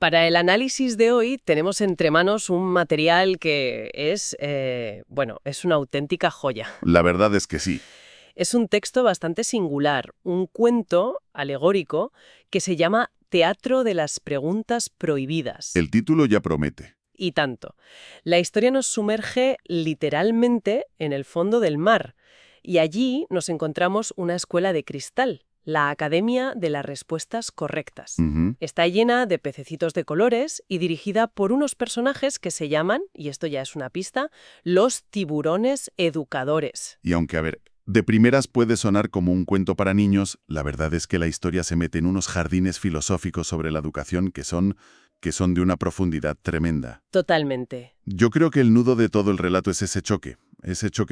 Para el análisis de hoy tenemos entre manos un material que es, es una auténtica joya. La verdad es que sí. Es un texto bastante singular, un cuento alegórico que se llama Teatro de las Preguntas Prohibidas. El título ya promete. Y tanto. La historia nos sumerge literalmente en el fondo del mar y allí nos encontramos una escuela de cristal, la Academia de las Respuestas Correctas. Está llena de pececitos de colores y dirigida por unos personajes que se llaman, y esto ya es una pista, los tiburones educadores. Y aunque, de primeras puede sonar como un cuento para niños, la verdad es que la historia se mete en unos jardines filosóficos sobre la educación que son de una profundidad tremenda. Totalmente. Yo creo que el nudo de todo el relato es ese choque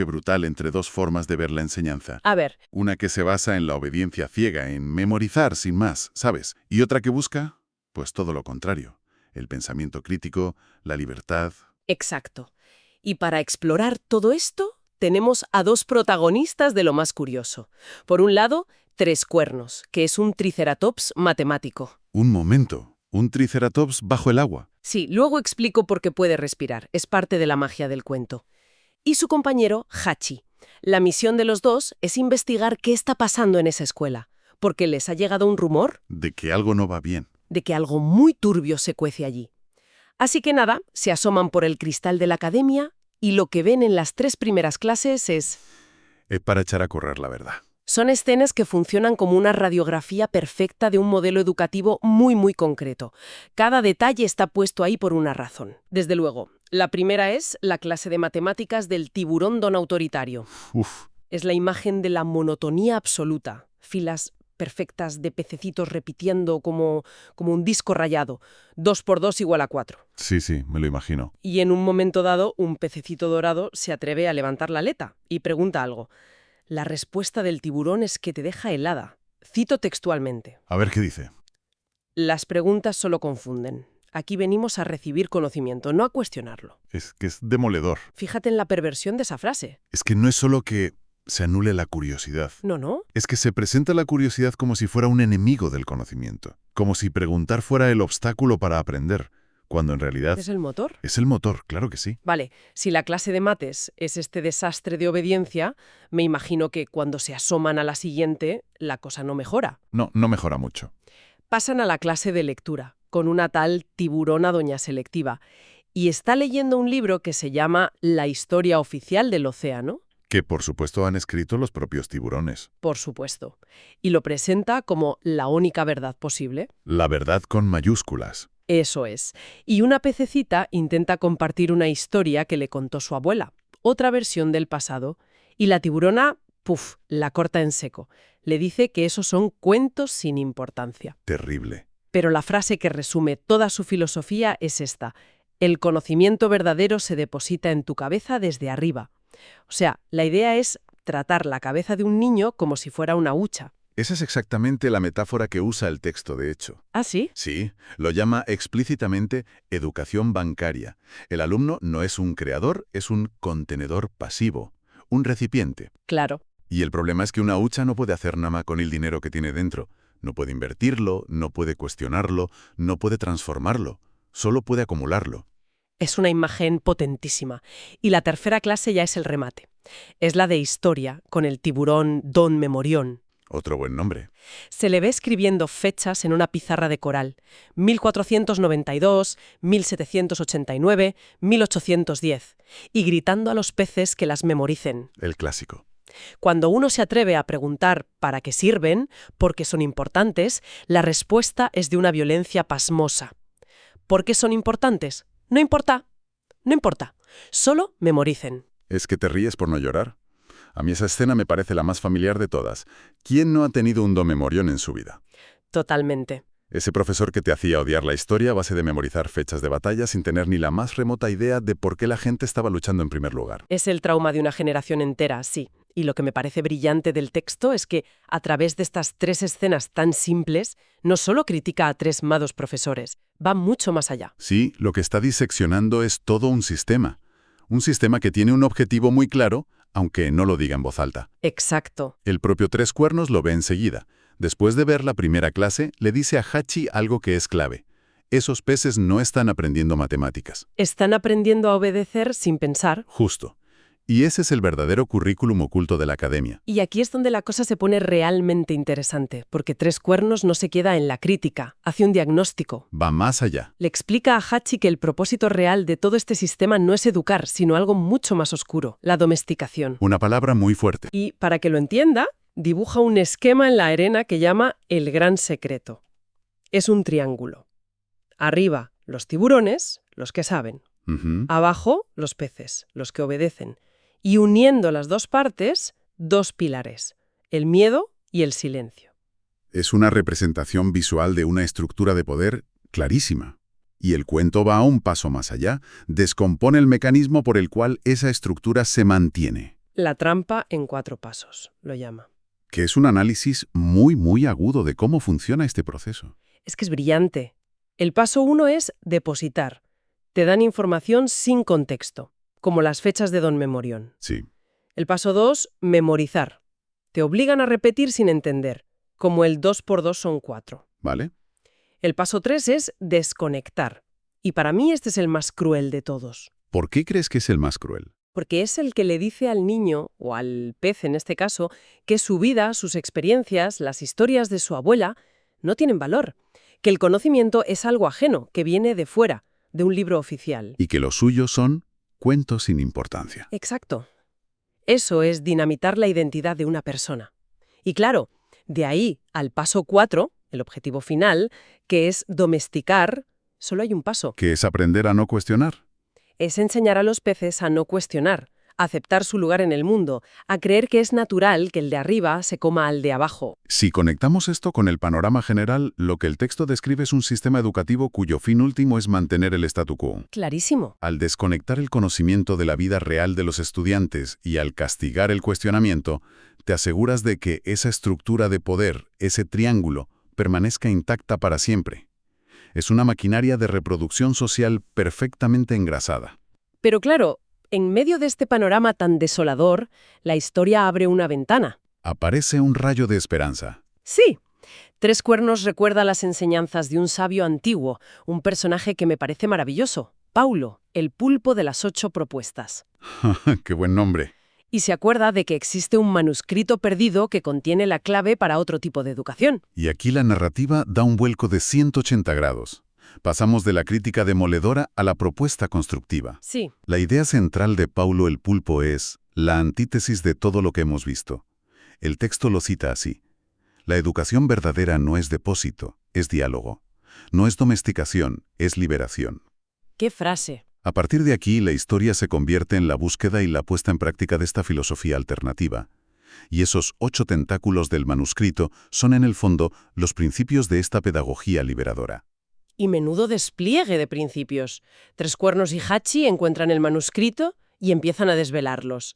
brutal entre dos formas de ver la enseñanza. A ver. Una que se basa en la obediencia ciega, en memorizar sin más, ¿sabes? Y otra que busca, pues todo lo contrario, el pensamiento crítico, la libertad. Exacto. Y para explorar todo esto, tenemos a dos protagonistas de lo más curioso. Por un lado, Tres Cuernos, que es un triceratops matemático. Un momento. ¿Un triceratops bajo el agua? Sí, luego explico por qué puede respirar. Es parte de la magia del cuento. Y su compañero, Hachi. La misión de los dos es investigar qué está pasando en esa escuela, porque les ha llegado un rumor. De que algo no va bien. De que algo muy turbio se cuece allí. Así que nada, se asoman por el cristal de la academia y lo que ven en las 3 primeras clases es... Es para echar a correr, la verdad. Son escenas que funcionan como una radiografía perfecta de un modelo educativo muy, muy concreto. Cada detalle está puesto ahí por una razón. Desde luego, la primera es la clase de matemáticas del tiburón don autoritario. Uf. Es la imagen de la monotonía absoluta. Filas perfectas de pececitos repitiendo como un disco rayado. 2 por 2 igual a 4. Sí, me lo imagino. Y en un momento dado, un pececito dorado se atreve a levantar la aleta y pregunta algo. La respuesta del tiburón es que te deja helada. Cito textualmente. A ver qué dice. Las preguntas solo confunden. Aquí venimos a recibir conocimiento, no a cuestionarlo. Es que es demoledor. Fíjate en la perversión de esa frase. Es que no es solo que se anule la curiosidad. No. Es que se presenta la curiosidad como si fuera un enemigo del conocimiento. Como si preguntar fuera el obstáculo para aprender. Cuando en realidad... ¿Es el motor? Es el motor, claro que sí. Vale, si la clase de mates es este desastre de obediencia, me imagino que cuando se asoman a la siguiente, la cosa no mejora. No mejora mucho. Pasan a la clase de lectura, con una tal tiburona doña selectiva, y está leyendo un libro que se llama La historia oficial del océano. Que por supuesto han escrito los propios tiburones. Por supuesto. Y lo presenta como la única verdad posible. La verdad con mayúsculas. Eso es. Y una pececita intenta compartir una historia que le contó su abuela, otra versión del pasado, y la tiburona, la corta en seco. Le dice que esos son cuentos sin importancia. Terrible. Pero la frase que resume toda su filosofía es esta: el conocimiento verdadero se deposita en tu cabeza desde arriba. O sea, la idea es tratar la cabeza de un niño como si fuera una hucha. Esa es exactamente la metáfora que usa el texto, de hecho. ¿Ah, sí? Sí, lo llama explícitamente educación bancaria. El alumno no es un creador, es un contenedor pasivo, un recipiente. Claro. Y el problema es que una hucha no puede hacer nada con el dinero que tiene dentro. No puede invertirlo, no puede cuestionarlo, no puede transformarlo, solo puede acumularlo. Es una imagen potentísima. Y la tercera clase ya es el remate. Es la de historia, con el tiburón Don Memorión. Otro buen nombre. Se le ve escribiendo fechas en una pizarra de coral. 1492, 1789, 1810. Y gritando a los peces que las memoricen. El clásico. Cuando uno se atreve a preguntar para qué sirven, por qué son importantes, la respuesta es de una violencia pasmosa. ¿Por qué son importantes? No importa. Solo memoricen. ¿Es que te ríes por no llorar? A mí esa escena me parece la más familiar de todas. ¿Quién no ha tenido un don memorión en su vida? Totalmente. Ese profesor que te hacía odiar la historia a base de memorizar fechas de batalla sin tener ni la más remota idea de por qué la gente estaba luchando en primer lugar. Es el trauma de una generación entera, sí. Y lo que me parece brillante del texto es que, a través de estas 3 escenas tan simples, no solo critica a 3 malos profesores, va mucho más allá. Sí, lo que está diseccionando es todo un sistema. Un sistema que tiene un objetivo muy claro, aunque no lo diga en voz alta. Exacto. El propio Tres Cuernos lo ve enseguida. Después de ver la primera clase, le dice a Hachi algo que es clave. Esos peces no están aprendiendo matemáticas. Están aprendiendo a obedecer sin pensar. Justo. Y ese es el verdadero currículum oculto de la academia. Y aquí es donde la cosa se pone realmente interesante, porque Tres Cuernos no se queda en la crítica, hace un diagnóstico. Va más allá. Le explica a Hachi que el propósito real de todo este sistema no es educar, sino algo mucho más oscuro, la domesticación. Una palabra muy fuerte. Y, para que lo entienda, dibuja un esquema en la arena que llama el gran secreto. Es un triángulo. Arriba, los tiburones, los que saben. Ujú. Abajo, los peces, los que obedecen. Y uniendo las dos partes, dos pilares, el miedo y el silencio. Es una representación visual de una estructura de poder clarísima. Y el cuento va un paso más allá, descompone el mecanismo por el cual esa estructura se mantiene, La trampa en 4 pasos, lo llama. que es un análisis muy agudo de cómo funciona este proceso. Es que es brillante. El paso 1 es depositar. Te dan información sin contexto, como las fechas de Don Memorión. Sí. El paso 2, memorizar. Te obligan a repetir sin entender, como el 2 por 2 son 4. ¿Vale? El paso 3 es desconectar. Y para mí este es el más cruel de todos. ¿Por qué crees que es el más cruel? Porque es el que le dice al niño, o al pez en este caso, que su vida, sus experiencias, las historias de su abuela, no tienen valor. Que el conocimiento es algo ajeno, que viene de fuera, de un libro oficial. Y que los suyos son cuentos sin importancia. Exacto. Eso es dinamitar la identidad de una persona. Y claro, de ahí al paso 4, el objetivo final, que es domesticar, solo hay un paso. Que es aprender a no cuestionar. Es enseñar a los peces a no cuestionar, a aceptar su lugar en el mundo, a creer que es natural que el de arriba se coma al de abajo. Si conectamos esto con el panorama general, lo que el texto describe es un sistema educativo cuyo fin último es mantener el statu quo. Clarísimo. Al desconectar el conocimiento de la vida real de los estudiantes y al castigar el cuestionamiento, te aseguras de que esa estructura de poder, ese triángulo, permanezca intacta para siempre. Es una maquinaria de reproducción social perfectamente engrasada. Pero claro, en medio de este panorama tan desolador, la historia abre una ventana. Aparece un rayo de esperanza. Sí. Tres Cuernos recuerda las enseñanzas de un sabio antiguo, un personaje que me parece maravilloso, Paulo, el pulpo de las 8 propuestas. ¡Qué buen nombre! Y se acuerda de que existe un manuscrito perdido que contiene la clave para otro tipo de educación. Y aquí la narrativa da un vuelco de 180 grados. Pasamos de la crítica demoledora a la propuesta constructiva. Sí. La idea central de Paulo el Pulpo es la antítesis de todo lo que hemos visto. El texto lo cita así. La educación verdadera no es depósito, es diálogo. No es domesticación, es liberación. ¡Qué frase! A partir de aquí, la historia se convierte en la búsqueda y la puesta en práctica de esta filosofía alternativa. Y esos 8 tentáculos del manuscrito son, en el fondo, los principios de esta pedagogía liberadora. Y menudo despliegue de principios. Tres Cuernos y Hachi encuentran el manuscrito y empiezan a desvelarlos.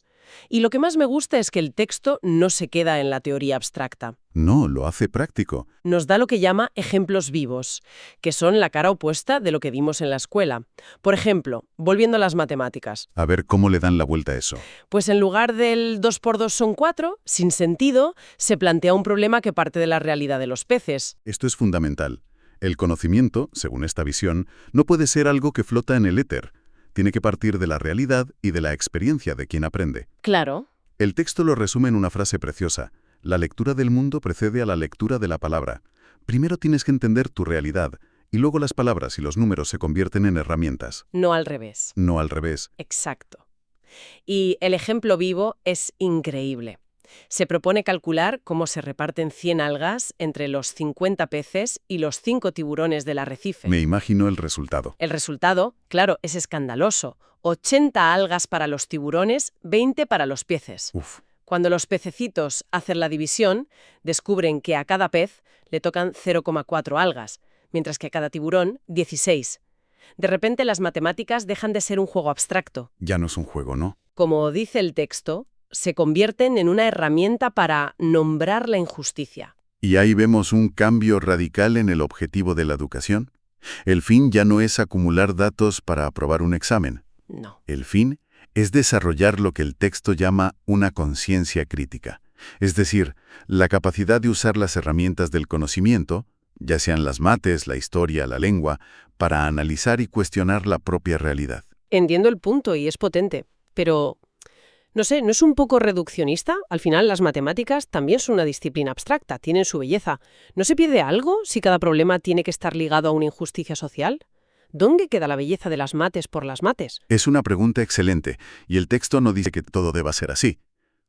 Y lo que más me gusta es que el texto no se queda en la teoría abstracta. No, lo hace práctico. Nos da lo que llama ejemplos vivos, que son la cara opuesta de lo que vimos en la escuela. Por ejemplo, volviendo a las matemáticas. A ver cómo le dan la vuelta a eso. Pues en lugar del 2 por 2 son 4, sin sentido, se plantea un problema que parte de la realidad de los peces. Esto es fundamental. El conocimiento, según esta visión, no puede ser algo que flota en el éter. Tiene que partir de la realidad y de la experiencia de quien aprende. Claro. El texto lo resume en una frase preciosa. La lectura del mundo precede a la lectura de la palabra. Primero tienes que entender tu realidad, y luego las palabras y los números se convierten en herramientas. No al revés. No al revés. Exacto. Y el ejemplo vivo es increíble. Se propone calcular cómo se reparten 100 algas entre los 50 peces y los 5 tiburones del arrecife. Me imagino el resultado. El resultado, claro, es escandaloso. 80 algas para los tiburones, 20 para los peces. Uf. Cuando los pececitos hacen la división, descubren que a cada pez le tocan 0,4 algas, mientras que a cada tiburón, 16. De repente las matemáticas dejan de ser un juego abstracto. Ya no es un juego, ¿no? Como dice el texto, se convierten en una herramienta para nombrar la injusticia. Y ahí vemos un cambio radical en el objetivo de la educación. El fin ya no es acumular datos para aprobar un examen. No. El fin es desarrollar lo que el texto llama una conciencia crítica. Es decir, la capacidad de usar las herramientas del conocimiento, ya sean las mates, la historia, la lengua, para analizar y cuestionar la propia realidad. Entiendo el punto y es potente, pero no sé, ¿no es un poco reduccionista? Al final, las matemáticas también son una disciplina abstracta, tienen su belleza. ¿No se pierde algo si cada problema tiene que estar ligado a una injusticia social? ¿Dónde queda la belleza de las mates por las mates? Es una pregunta excelente, y el texto no dice que todo deba ser así.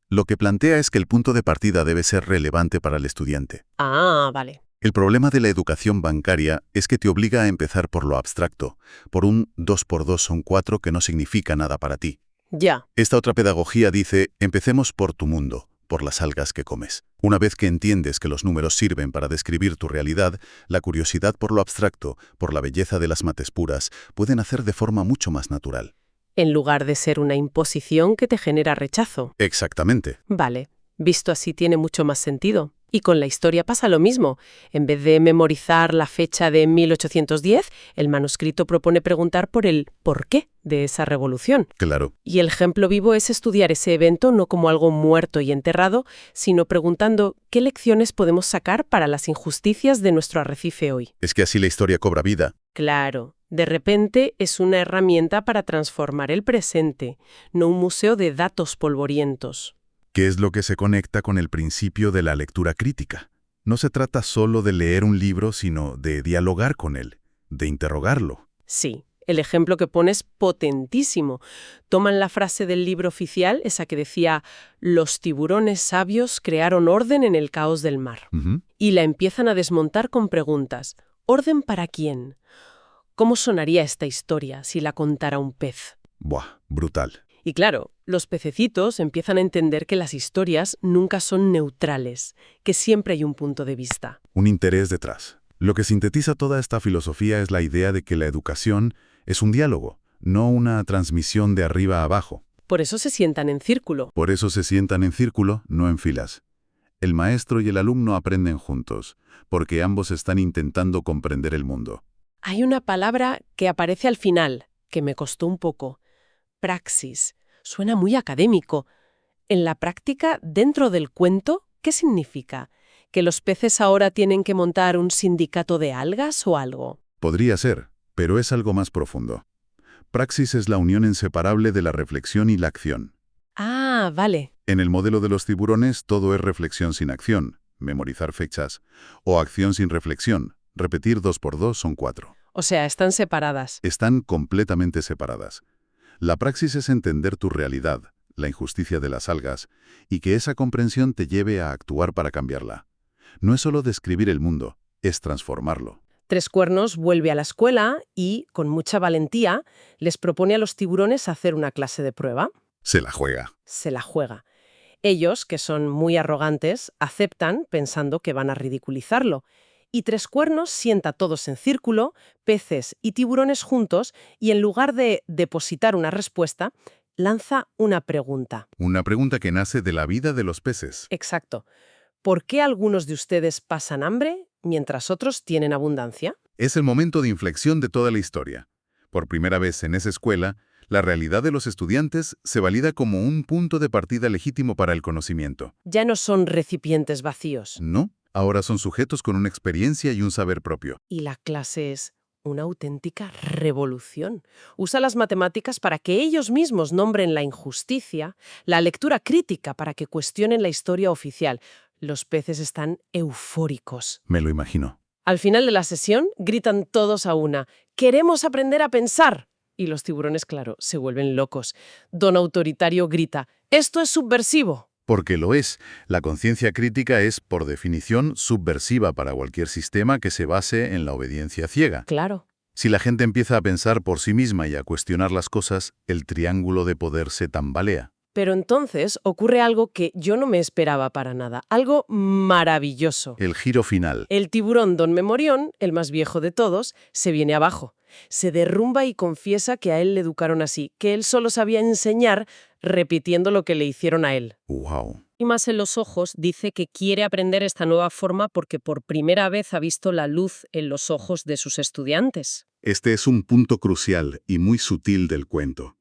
Lo que plantea es que el punto de partida debe ser relevante para el estudiante. Ah, vale. El problema de la educación bancaria es que te obliga a empezar por lo abstracto, por un 2 por 2 son 4 que no significa nada para ti. Ya. Esta otra pedagogía dice, empecemos por tu mundo, por las algas que comes. Una vez que entiendes que los números sirven para describir tu realidad, la curiosidad por lo abstracto, por la belleza de las mates puras, pueden hacer de forma mucho más natural. En lugar de ser una imposición que te genera rechazo. Exactamente. Vale, visto así tiene mucho más sentido. Y con la historia pasa lo mismo. En vez de memorizar la fecha de 1810, el manuscrito propone preguntar por el porqué de esa revolución. Claro. Y el ejemplo vivo es estudiar ese evento no como algo muerto y enterrado, sino preguntando qué lecciones podemos sacar para las injusticias de nuestro arrecife hoy. Es que así la historia cobra vida. Claro, de repente es una herramienta para transformar el presente, no un museo de datos polvorientos. ¿Qué es lo que se conecta con el principio de la lectura crítica? No se trata solo de leer un libro, sino de dialogar con él, de interrogarlo. Sí, el ejemplo que pones potentísimo. Toman la frase del libro oficial, esa que decía «Los tiburones sabios crearon orden en el caos del mar». Y la empiezan a desmontar con preguntas. ¿Orden para quién? ¿Cómo sonaría esta historia si la contara un pez? Buah, brutal. Y claro, los pececitos empiezan a entender que las historias nunca son neutrales, que siempre hay un punto de vista. Un interés detrás. Lo que sintetiza toda esta filosofía es la idea de que la educación es un diálogo, no una transmisión de arriba a abajo. Por eso se sientan en círculo. Por eso se sientan en círculo, no en filas. El maestro y el alumno aprenden juntos, porque ambos están intentando comprender el mundo. Hay una palabra que aparece al final, que me costó un poco. Praxis. Suena muy académico. En la práctica, dentro del cuento, ¿qué significa? ¿Que los peces ahora tienen que montar un sindicato de algas o algo? Podría ser, pero es algo más profundo. Praxis es la unión inseparable de la reflexión y la acción. Ah, vale. En el modelo de los tiburones, todo es reflexión sin acción, memorizar fechas, o acción sin reflexión, repetir 2 por 2 son 4. O sea, están separadas. Están completamente separadas. La praxis es entender tu realidad, la injusticia de las algas, y que esa comprensión te lleve a actuar para cambiarla. No es solo describir el mundo, es transformarlo. Tres Cuernos vuelve a la escuela y, con mucha valentía, les propone a los tiburones hacer una clase de prueba. Se la juega. Se la juega. Ellos, que son muy arrogantes, aceptan pensando que van a ridiculizarlo. Y Tres Cuernos sienta a todos en círculo, peces y tiburones juntos, y en lugar de depositar una respuesta, lanza una pregunta. Una pregunta que nace de la vida de los peces. Exacto. ¿Por qué algunos de ustedes pasan hambre mientras otros tienen abundancia? Es el momento de inflexión de toda la historia. Por primera vez en esa escuela, la realidad de los estudiantes se valida como un punto de partida legítimo para el conocimiento. Ya no son recipientes vacíos. No, ahora son sujetos con una experiencia y un saber propio. Y la clase es una auténtica revolución. Usa las matemáticas para que ellos mismos nombren la injusticia, la lectura crítica para que cuestionen la historia oficial. Los peces están eufóricos. Me lo imagino. Al final de la sesión, gritan todos a una: «¡Queremos aprender a pensar!». Y los tiburones, claro, se vuelven locos. Don Autoritario grita: «¡Esto es subversivo!». Porque lo es. La conciencia crítica es, por definición, subversiva para cualquier sistema que se base en la obediencia ciega. Claro. Si la gente empieza a pensar por sí misma y a cuestionar las cosas, el triángulo de poder se tambalea. Pero entonces ocurre algo que yo no me esperaba para nada. Algo maravilloso. El giro final. El tiburón Don Memorión, el más viejo de todos, se viene abajo. Se derrumba y confiesa que a él le educaron así, que él solo sabía enseñar repitiendo lo que le hicieron a él. ¡Wow! Y más en los ojos, dice que quiere aprender esta nueva forma porque por primera vez ha visto la luz en los ojos de sus estudiantes. Este es un punto crucial y muy sutil del cuento.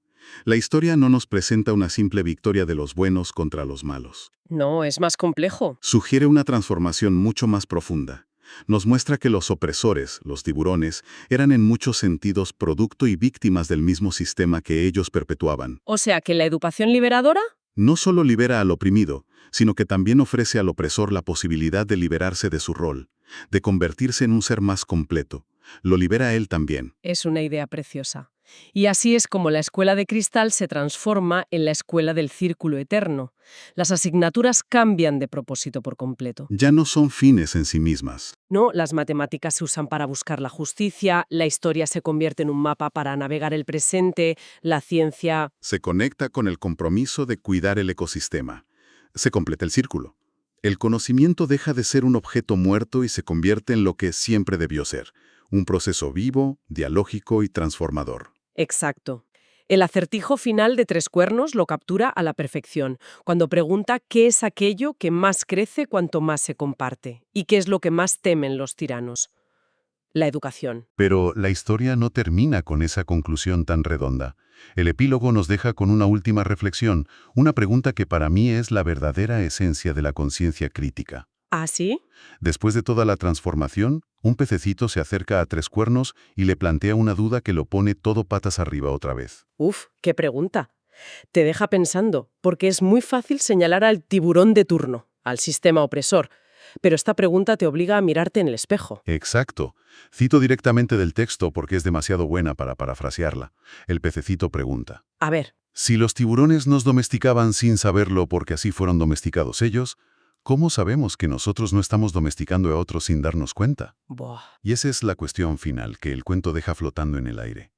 La historia no nos presenta una simple victoria de los buenos contra los malos. No, es más complejo. Sugiere una transformación mucho más profunda. Nos muestra que los opresores, los tiburones, eran en muchos sentidos producto y víctimas del mismo sistema que ellos perpetuaban. O sea, que la educación liberadora. No solo libera al oprimido, sino que también ofrece al opresor la posibilidad de liberarse de su rol, de convertirse en un ser más completo. Lo libera a él también. Es una idea preciosa. Y así es como la escuela de cristal se transforma en la escuela del círculo eterno. Las asignaturas cambian de propósito por completo. Ya no son fines en sí mismas. No, las matemáticas se usan para buscar la justicia, la historia se convierte en un mapa para navegar el presente, la ciencia. Se conecta con el compromiso de cuidar el ecosistema. Se completa el círculo. El conocimiento deja de ser un objeto muerto y se convierte en lo que siempre debió ser, un proceso vivo, dialógico y transformador. Exacto. El acertijo final de Tres Cuernos lo captura a la perfección, cuando pregunta qué es aquello que más crece cuanto más se comparte, y qué es lo que más temen los tiranos. La educación. Pero la historia no termina con esa conclusión tan redonda. El epílogo nos deja con una última reflexión, una pregunta que para mí es la verdadera esencia de la conciencia crítica. ¿Ah, sí? Después de toda la transformación, un pececito se acerca a Tres Cuernos y le plantea una duda que lo pone todo patas arriba otra vez. Uf, qué pregunta. Te deja pensando, porque es muy fácil señalar al tiburón de turno, al sistema opresor, pero esta pregunta te obliga a mirarte en el espejo. Exacto. Cito directamente del texto porque es demasiado buena para parafrasearla. El pececito pregunta: A ver, si los tiburones nos domesticaban sin saberlo porque así fueron domesticados ellos, ¿cómo sabemos que nosotros no estamos domesticando a otros sin darnos cuenta? buah, Y esa es la cuestión final que el cuento deja flotando en el aire.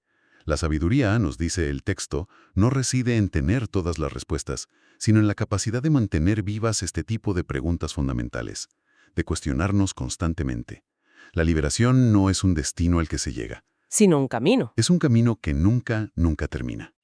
La sabiduría, nos dice el texto, no reside en tener todas las respuestas, sino en la capacidad de mantener vivas este tipo de preguntas fundamentales, de cuestionarnos constantemente. La liberación no es un destino al que se llega, sino un camino. es un camino que nunca termina.